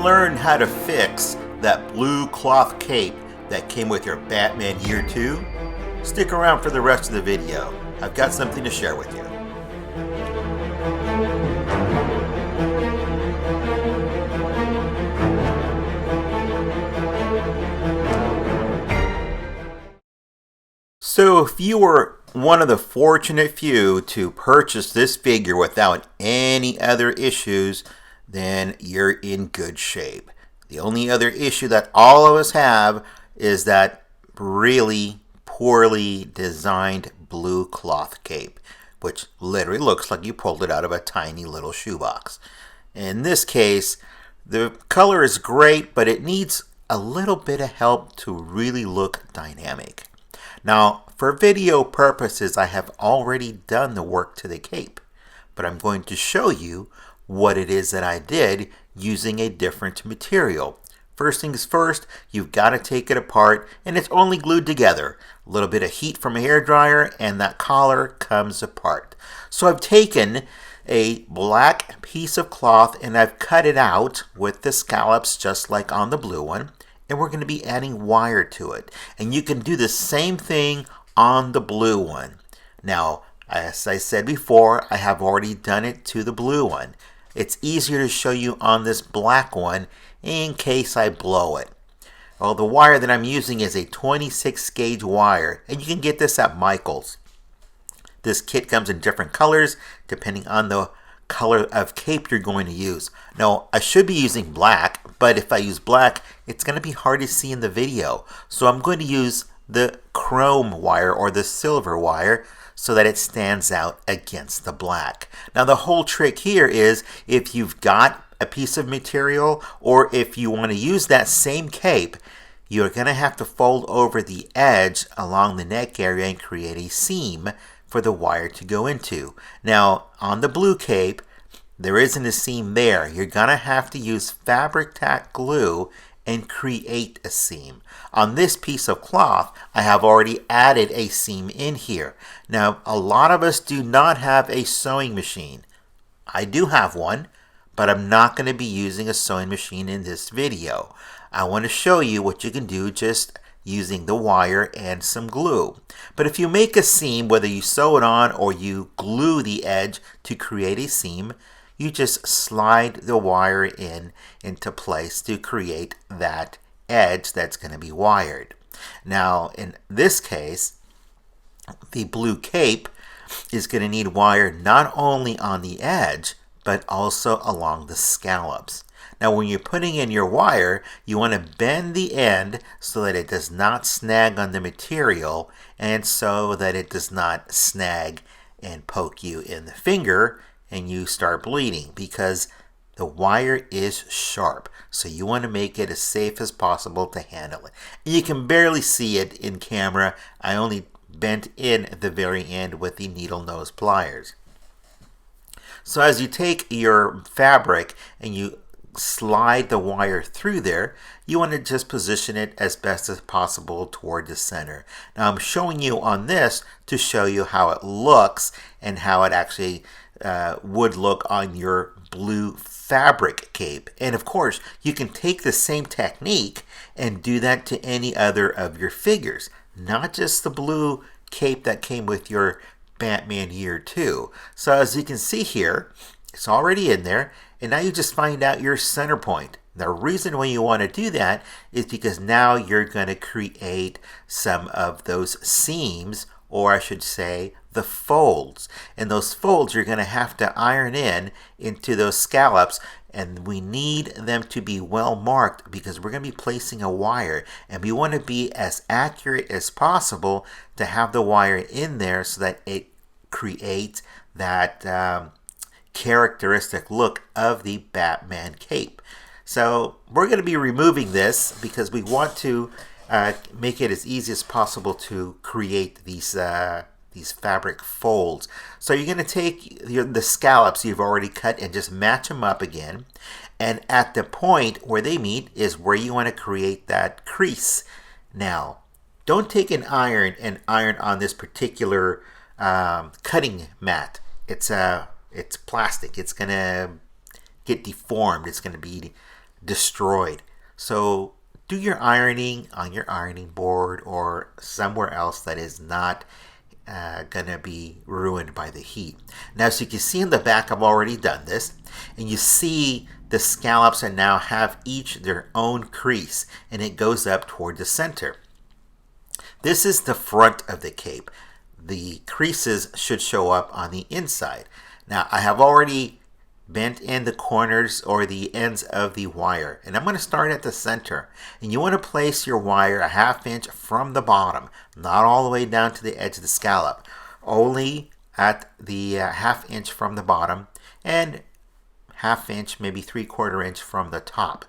learn how to fix that blue cloth cape that came with your Batman Year 2? Stick around for the rest of the video. I've got something to share with you. So if you were one of the fortunate few to purchase this figure without any other issues, then you're in good shape. The only other issue that all of us have is that really poorly designed blue cloth cape, which literally looks like you pulled it out of a tiny little shoebox. In this case, the color is great, but it needs a little bit of help to really look dynamic. Now, for video purposes, I have already done the work to the cape, but I'm going to show you what it is that I did using a different material. First things first, you've got to take it apart, and it's only glued together. A little bit of heat from a hairdryer, and that collar comes apart. So I've taken a black piece of cloth, and I've cut it out with the scallops just like on the blue one. And we're going to be adding wire to it. And you can do the same thing on the blue one. Now, as I said before, I have already done it to the blue one. It's easier to show you on this black one in case I blow it. Well, the wire that I'm using is a 26 gauge wire, and you can get this at Michael's. This kit comes in different colors depending on the color of cape you're going to use. Now, I should be using black, but if I use black, it's going to be hard to see in the video. So I'm going to use the chrome wire or the silver wire so that it stands out against the black. Now, the whole trick here is if you've got a piece of material or if you want to use that same cape, you're going to have to fold over the edge along the neck area and create a seam for the wire to go into. Now, on the blue cape, there isn't a seam there. You're going to have to use Fabri-tac glue and create a seam. On this piece of cloth, I have already added a seam in here. Now, a lot of us do not have a sewing machine. I do have one, but I'm not going to be using a sewing machine in this video. I want to show you what you can do just using the wire and some glue. But if you make a seam, whether you sew it on or you glue the edge to create a seam, you just slide the wire into place to create that edge that's going to be wired. Now, in this case, the blue cape is going to need wire not only on the edge, but also along the scallops. Now, when you're putting in your wire, you want to bend the end so that it does not snag on the material and so that it does not snag and poke you in the finger and you start bleeding, because the wire is sharp. So you want to make it as safe as possible to handle it. And you can barely see it in camera. I only bent in the very end with the needle nose pliers. So as you take your fabric and you slide the wire through there, you want to just position it as best as possible toward the center. Now I'm showing you on this to show you how it looks and how it actually would look on your blue fabric cape. And of course, you can take the same technique and do that to any other of your figures, not just the blue cape that came with your Batman Year 2. So as you can see here, it's already in there, and now you just find out your center point. The reason why you want to do that is because now you're going to create some of those seams, or I should say the folds. And those folds you're going to have to iron into those scallops, and we need them to be well marked because we're going to be placing a wire, and we want to be as accurate as possible to have the wire in there so that it creates that characteristic look of the Batman cape. So we're going to be removing this because we want to make it as easy as possible to create these fabric folds. So you're going to take the scallops you've already cut and just match them up again. And at the point where they meet is where you want to create that crease. Now, don't take an iron and iron on this particular cutting mat. It's plastic. It's going to get deformed. It's going to be destroyed. So do your ironing on your ironing board or somewhere else that is not gonna be ruined by the heat. Now, as you can see in the back, I've already done this, and you see the scallops are now have each their own crease, and it goes up toward the center. This is the front of the cape. The creases should show up on the inside. Now, I have already bent in the corners or the ends of the wire, and I'm going to start at the center. And you want to place your wire a ½ inch from the bottom, not all the way down to the edge of the scallop, only at the ½ inch from the bottom and ½ inch, maybe 3/4 inch from the top.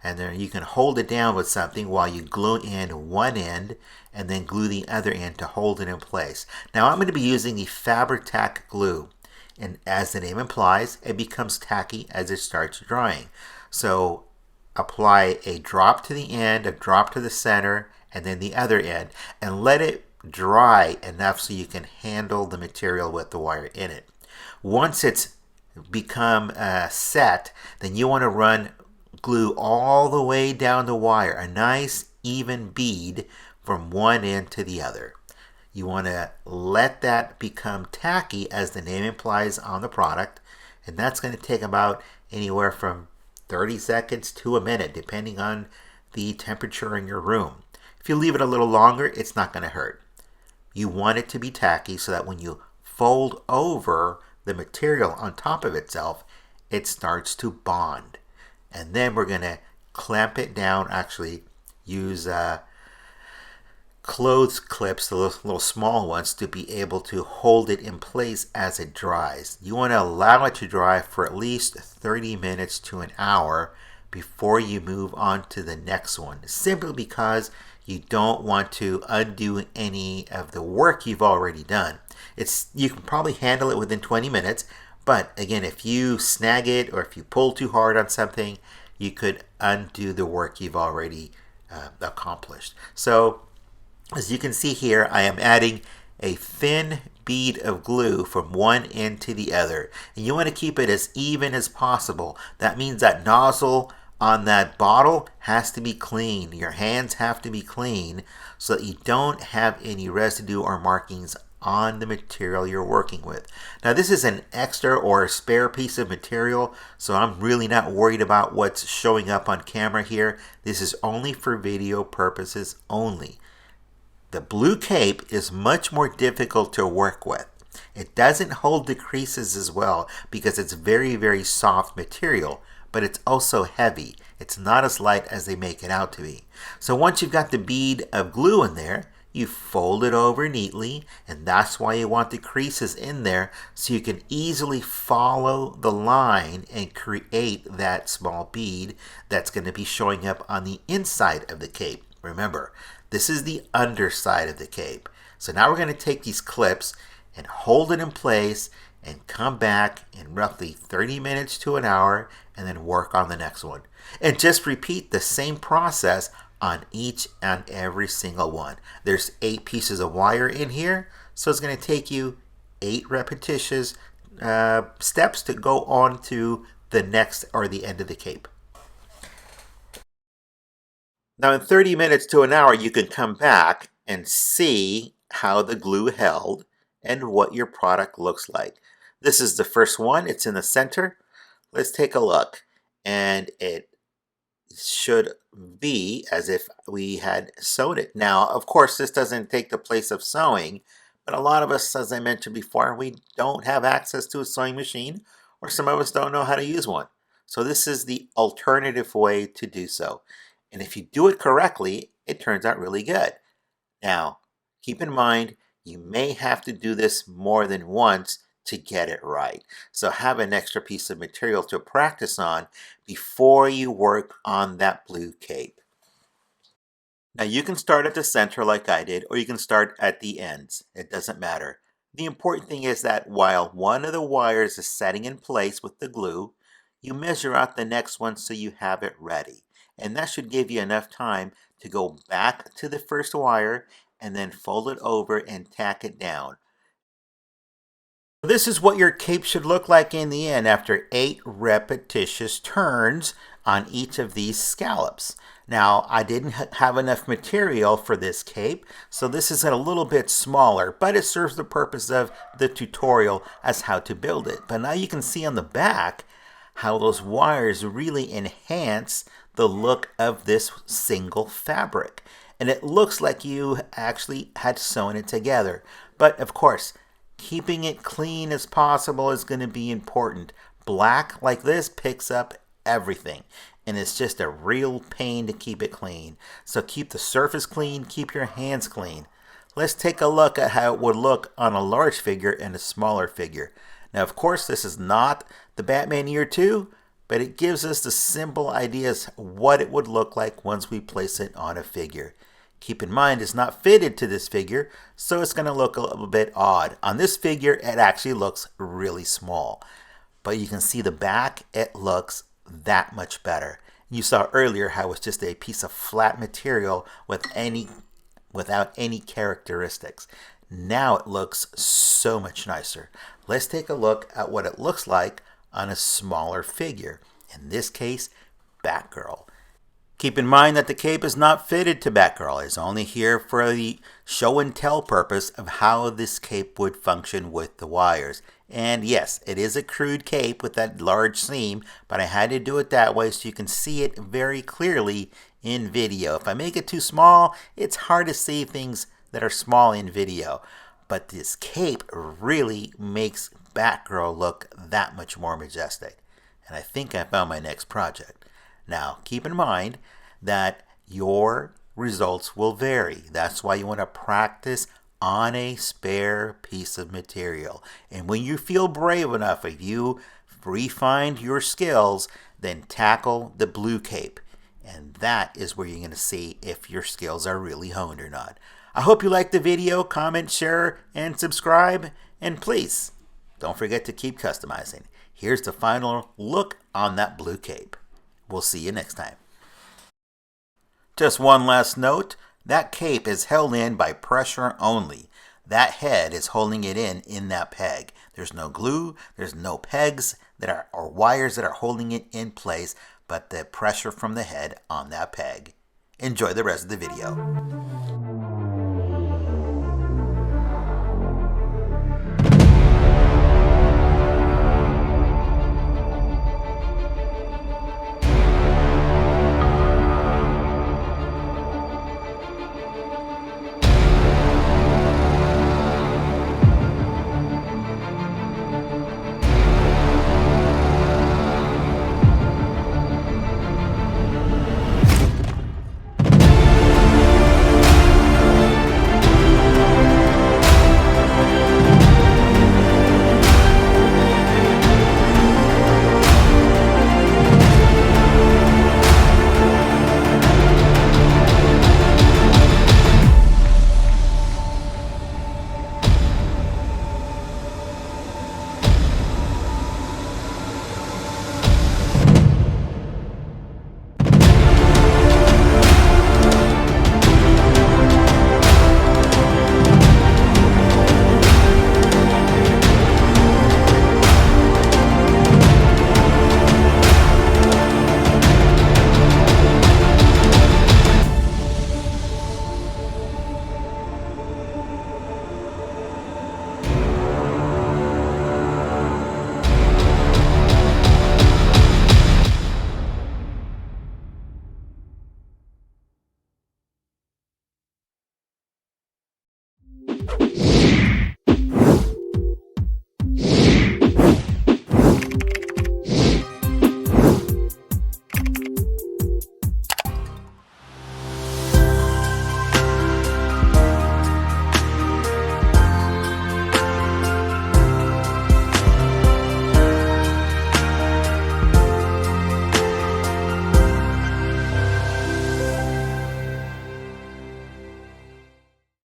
And then you can hold it down with something while you glue in one end and then glue the other end to hold it in place. Now I'm going to be using the Fabri-tac glue. And as the name implies, it becomes tacky as it starts drying. So apply a drop to the end, a drop to the center, and then the other end, and let it dry enough so you can handle the material with the wire in it. Once it's become set, then you want to run glue all the way down the wire, a nice even bead from one end to the other. You want to let that become tacky as the name implies on the product, and that's going to take about anywhere from 30 seconds to a minute depending on the temperature in your room. If you leave it a little longer, it's not going to hurt. You want it to be tacky so that when you fold over the material on top of itself, it starts to bond. And then we're going to clamp it down, actually use clothes clips, the little small ones, to be able to hold it in place as it dries. You want to allow it to dry for at least 30 minutes to an hour before you move on to the next one, simply because you don't want to undo any of the work you've already done. You can probably handle it within 20 minutes, but again, if you snag it or if you pull too hard on something, you could undo the work you've already accomplished. So as you can see here, I am adding a thin bead of glue from one end to the other. And you want to keep it as even as possible. That means that nozzle on that bottle has to be clean. Your hands have to be clean so that you don't have any residue or markings on the material you're working with. Now this is an extra or a spare piece of material, so I'm really not worried about what's showing up on camera here. This is only for video purposes only. The blue cape is much more difficult to work with. It doesn't hold the creases as well because it's very, very soft material, but it's also heavy. It's not as light as they make it out to be. So once you've got the bead of glue in there, you fold it over neatly, and that's why you want the creases in there so you can easily follow the line and create that small bead that's going to be showing up on the inside of the cape. Remember, this is the underside of the cape. So now we're going to take these clips and hold it in place and come back in roughly 30 minutes to an hour and then work on the next one. And just repeat the same process on each and every single one. There's 8 pieces of wire in here, so it's going to take you 8 repetitious steps to go on to the next or the end of the cape. Now in 30 minutes to an hour, you can come back and see how the glue held and what your product looks like. This is the first one. It's in the center. Let's take a look. And it should be as if we had sewed it. Now, of course, this doesn't take the place of sewing, but a lot of us, as I mentioned before, we don't have access to a sewing machine, or some of us don't know how to use one. So this is the alternative way to do so. And if you do it correctly, it turns out really good. Now, keep in mind, you may have to do this more than once to get it right. So have an extra piece of material to practice on before you work on that blue cape. Now you can start at the center like I did, or you can start at the ends. It doesn't matter. The important thing is that while one of the wires is setting in place with the glue, you measure out the next one so you have it ready. And that should give you enough time to go back to the first wire and then fold it over and tack it down. This is what your cape should look like in the end after 8 repetitious turns on each of these scallops. Now, I didn't have enough material for this cape, so this is a little bit smaller, but it serves the purpose of the tutorial as how to build it. But now you can see on the back how those wires really enhance the look of this single fabric. And it looks like you actually had sewn it together. But of course, keeping it clean as possible is going to be important. Black like this picks up everything, and it's just a real pain to keep it clean. So keep the surface clean, keep your hands clean. Let's take a look at how it would look on a large figure and a smaller figure. Now, of course, this is not the Batman Year 2, but it gives us the simple ideas what it would look like once we place it on a figure. Keep in mind, it's not fitted to this figure, so it's going to look a little bit odd. On this figure, it actually looks really small. But you can see the back, it looks that much better. You saw earlier how it's just a piece of flat material without any characteristics. Now it looks so much nicer. Let's take a look at what it looks like on a smaller figure. In this case, Batgirl. Keep in mind that the cape is not fitted to Batgirl. It's only here for the show and tell purpose of how this cape would function with the wires. And yes, it is a crude cape with that large seam, but I had to do it that way so you can see it very clearly in video. If I make it too small, it's hard to see things that are small in video. But this cape really makes Batgirl look that much more majestic. And I think I found my next project. Now, keep in mind that your results will vary. That's why you want to practice on a spare piece of material. And when you feel brave enough, if you refined your skills, then tackle the blue cape. And that is where you're going to see if your skills are really honed or not. I hope you liked the video. Comment, share, and subscribe. And please, don't forget to keep customizing. Here's the final look on that blue cape. We'll see you next time. Just one last note. That cape is held in by pressure only. That head is holding it in that peg. There's no glue, there's no pegs or wires that are holding it in place, but the pressure from the head on that peg. Enjoy the rest of the video.